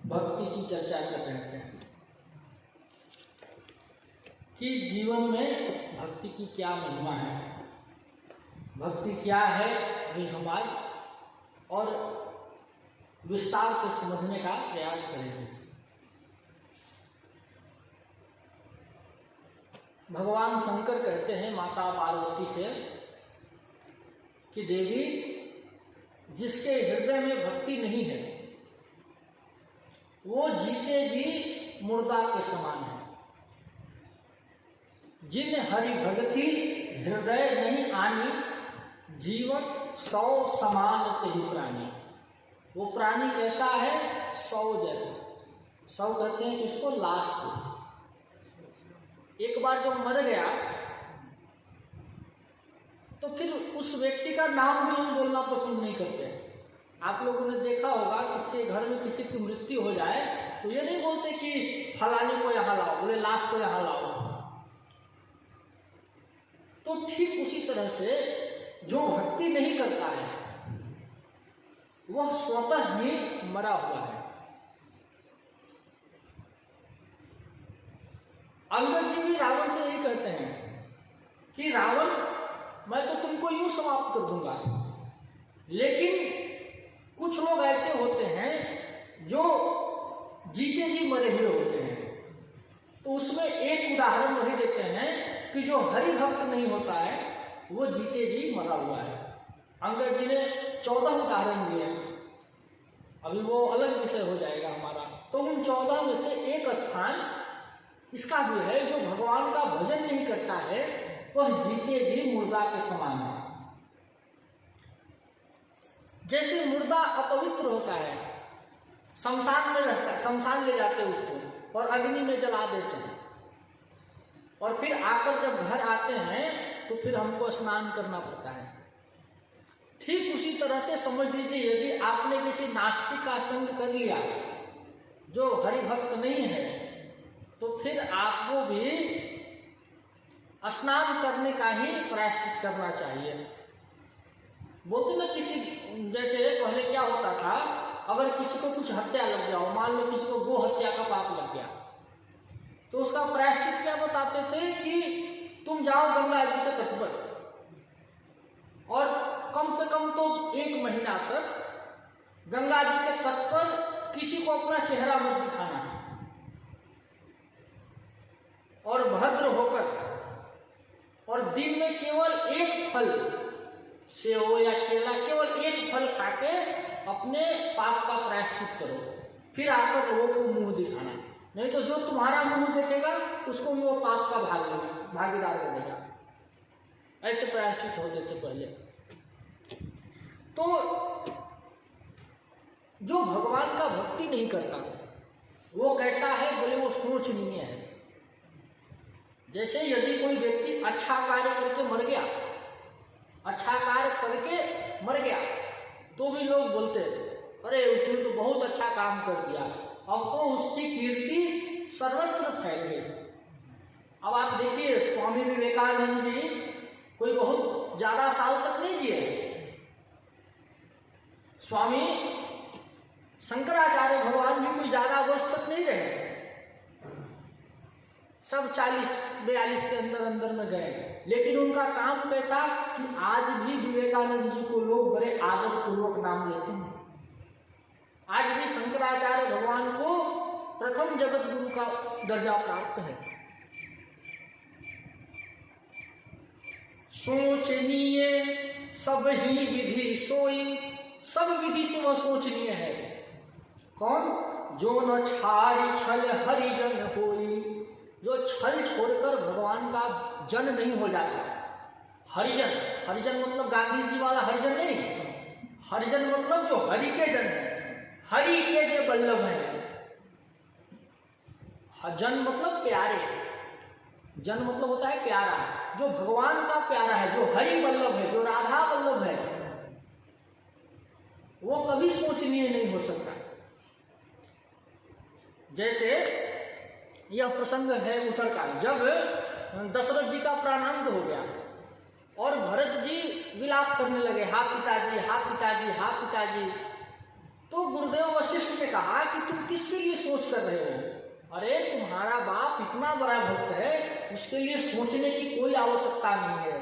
भक्ति की चर्चा कर रहे थे कि जीवन में भक्ति की क्या महिमा है, भक्ति क्या है, अभी हमारे और विस्तार से समझने का प्रयास करेंगे। भगवान शंकर कहते हैं माता पार्वती से कि देवी, जिसके हृदय में भक्ति नहीं है वो जीते जी मुर्दा के समान है। जिन हरि भगति हृदय नहीं आनी, जीवत सौ समान तेहि प्राणी। वो प्राणी कैसा है? सौ जैसा। सौ कहते हैं इसको लास्ट। एक बार जब मर गया तो फिर उस व्यक्ति का नाम भी हम बोलना पसंद नहीं करते। आप लोगों ने देखा होगा किसी घर में किसी की मृत्यु हो जाए तो ये नहीं बोलते कि फलाने को यहाँ लाओ, बोले लाश को यहाँ लाओ। तो ठीक उसी तरह से जो भक्ति नहीं करता है वह स्वतः ही मरा हुआ है। अंगद जी भी रावण से यही कहते हैं कि रावण, मैं तो तुमको यूं समाप्त कर दूंगा, लेकिन कुछ लोग ऐसे होते हैं जो जीते जी मरे हुए होते हैं। तो उसमें एक उदाहरण वही देते हैं कि जो हरि भक्त नहीं होता है वो जीते जी मरा हुआ है। अंगद जी ने 14 उदाहरण दिए, अभी वो अलग विषय हो जाएगा हमारा। तो उन 14 में से एक स्थान इसका भी है, जो भगवान का भजन नहीं करता है वह जीते जी मुर्दा के समान है। जैसे मुर्दा अपवित्र होता है, शमशान में रहता है, शमशान ले जाते हैं उसको और अग्नि में जला देते हैं, और फिर आकर जब घर आते हैं तो फिर हमको स्नान करना पड़ता है। ठीक उसी तरह से समझ लीजिए, यदि आपने किसी नास्तिक का संग कर लिया जो हरिभक्त नहीं है, तो फिर आपको भी स्नान करने का ही प्रायश्चित करना चाहिए। बोलते ना, किसी जैसे पहले क्या होता था, अगर किसी को कुछ हत्या लग गया हो, मान लो किसी को गो हत्या का पाप लग गया, तो उसका प्रायश्चित क्या बताते थे कि तुम जाओ गंगा जी के तट पर और कम से कम तो 1 महीना तक गंगा जी के तट पर किसी को अपना चेहरा मत दिखाना है, और भद्र होकर और दिन में केवल 1 फल, सेव या केला, केवल 1 फल खाके अपने पाप का प्रायश्चित करो, फिर आकर लोगों को मुंह दिखाना। नहीं तो जो तुम्हारा मुंह देखेगा उसको वो पाप का भागीदार बनेगा। ऐसे प्रायश्चित होते थे पहले। तो जो भगवान का भक्ति नहीं करता वो कैसा है? बोले वो सोचनीय है। जैसे यदि कोई व्यक्ति अच्छा कार्य करके मर गया, अच्छा कार्य करके मर गया, तो भी लोग बोलते अरे उसने तो बहुत अच्छा काम कर दिया, अब तो उसकी कीर्ति सर्वत्र फैल गई। अब आप देखिए, स्वामी विवेकानंद जी कोई बहुत ज्यादा साल तक नहीं जिए, स्वामी शंकराचार्य भगवान जी कोई ज्यादा वर्ष तक नहीं रहे, सब 40-42 के अंदर में गए। लेकिन उनका काम कैसा कि आज भी विवेकानंद जी को लोग बड़े आदर पूर्वक नाम लेते हैं। आज भी शंकराचार्य भगवान को प्रथम जगत गुरु का दर्जा प्राप्त है। सोचनीय सब ही विधि सोई, सब विधि से वह सोचनीय है। कौन? जो न छाड़ी छल हरिजन होई, जो छल छोड़कर भगवान का जन नहीं हो जाता। हरिजन, हरिजन मतलब गांधी जी वाला हरिजन नहीं, हरिजन मतलब जो हरि के जन है, हरि के जो बल्लभ है। जन मतलब प्यारे, जन मतलब होता है प्यारा, जो भगवान का प्यारा है, जो हरि बल्लभ है, जो राधा बल्लभ है, वो कभी सोचनीय नहीं हो सकता। जैसे यह प्रसंग है उत्तर का, जब दशरथ जी का प्राणांत हो गया और भरत जी विलाप करने लगे, हा पिताजी, हा पिताजी, हा पिताजी। तो गुरुदेव वशिष्ठ ने कहा कि तुम किसके लिए सोच कर रहे हो? अरे तुम्हारा बाप इतना बड़ा भक्त है, उसके लिए सोचने की कोई आवश्यकता नहीं है।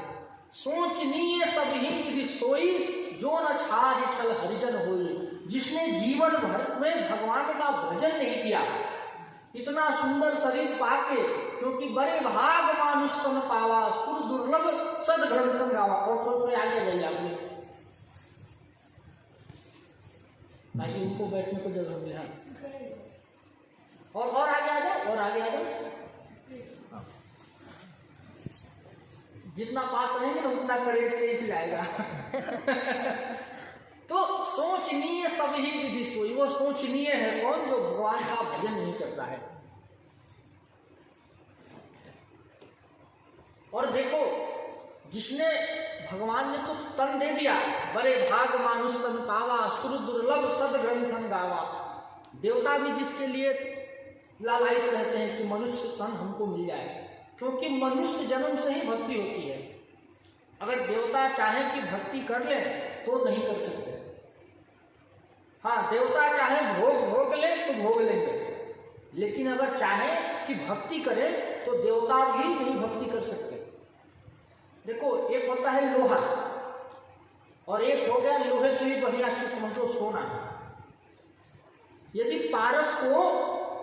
सोचनीय सब ही विधि सोई, जो न छाड़ छल हरिजन होई। जिसने जीवन भर में भगवान का भजन नहीं किया, इतना सुंदर शरीर पाके, क्योंकि बड़े भाग मानुष तन पावा, सुर दुर्लभ सद ग्रंथन गावा। और थोड़े आगे जाइए आपने, ताकि उनको बैठने को जगह मिले। और आगे आ जाओ, और आगे आ जाओ। जितना पास रहेंगे ना उतना करेक्ट तेज जाएगा। तो सोचनीय सभी विधि सोई। वो सोचनीय है कौन? जो भगवान का भजन नहीं करता है। और देखो, जिसने भगवान ने तो तन दे दिया, बड़े भाग मानुष तन पावा, सुर दुर्लभ सद ग्रंथन गावा। देवता भी जिसके लिए लालायित रहते हैं कि मनुष्य तन हमको मिल जाए, क्योंकि मनुष्य जन्म से ही भक्ति होती है। अगर देवता चाहे कि भक्ति कर ले तो नहीं कर सकते। हाँ, देवता चाहे भोग ले तो भोग लेंगे, लेकिन अगर चाहे कि भक्ति करे तो देवता भी नहीं भक्ति कर सकते। देखो, एक होता है लोहा, और एक हो गया लोहे से भी बढ़िया चीज समझ लो, सोना। यदि पारस को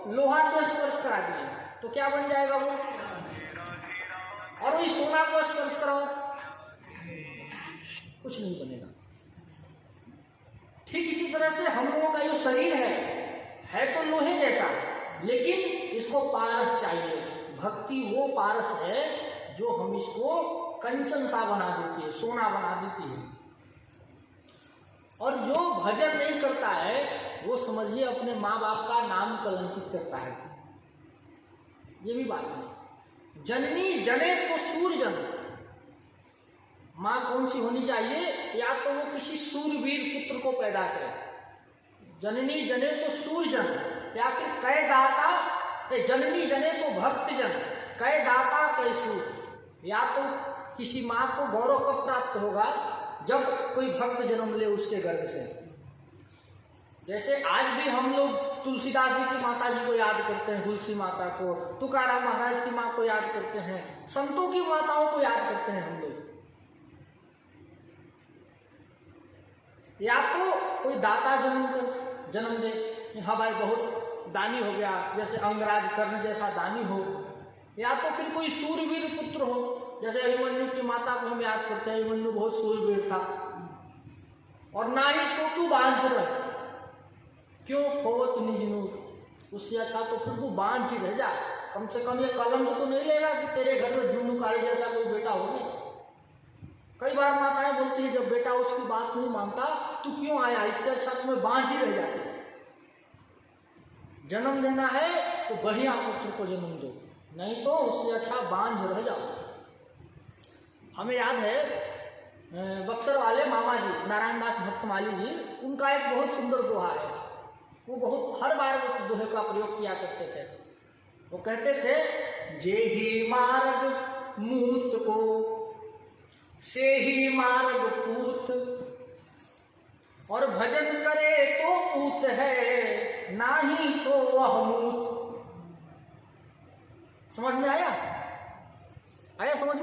लोहा से स्पर्श करा दिए तो क्या बन जाएगा वो? और वही सोना को स्पर्श कराओ, कुछ नहीं बनेगा। ठीक इसी तरह से हम लोगों का जो शरीर है तो लोहे जैसा, लेकिन इसको पारस चाहिए। भक्ति वो पारस है जो हम इसको कंचन सा बना देती है, सोना बना देती है। और जो भजन नहीं करता है वो समझिए अपने माँ बाप का नाम कलंकित करता है। ये भी बात है। जननी जने तो सूरजन। माँ कौन सी होनी चाहिए? या तो वो किसी सूरवीर पुत्र को पैदा करे, जननी जने तो सूरजन, या फिर कै दाता, जननी जने तो भक्तजन, कै दाता कै सूर। या तो किसी माँ को गौरव कब प्राप्त होगा? जब कोई भक्त जन्म ले उसके गर्भ से। जैसे आज भी हम लोग तुलसीदास जी की माता जी को याद करते हैं, तुलसी माता को, तुकाराम महाराज की माँ को याद करते हैं, संतों की माताओं को याद करते हैं हम लोग। या तो कोई दाता जन्म दे, हाँ भाई बहुत दानी हो गया, जैसे अंगराज कर्ण जैसा दानी हो। या तो फिर कोई सूरवीर पुत्र हो, जैसे अभिमन्यु की माता को हम याद करते हैं, अभिमन्यु बहुत सूरवीर था। और ना ही तो तू बांझ रह, क्यों खोवत निज नूर। उससे अच्छा तो फिर तू बांझ ही रह जा, कम से कम ये कलंक तो नहीं लेगा कि तेरे घर में जुनुकारी जैसा कोई बेटा होगी। कई बार माताएं बोलती है जब बेटा उसकी बात नहीं मानता तू क्यों आया, इससे अच्छा तुम्हें बांझ ही रह जाती। जन्म लेना है तो बढ़िया पुत्र को जन्म दो, नहीं तो उससे अच्छा बांझ रह जाओ। हमें याद है बक्सर वाले मामा जी नारायण दास भक्तमाली जी, उनका एक बहुत सुंदर दोहा है। वो बहुत हर बार उस दोहे का प्रयोग किया करते थे। वो कहते थे, जे ही मार्ग मूत को से ही मार्ग पूत, और भजन करे तो पूत है, ना ही तो वह मूत। समझ में आया समझ में?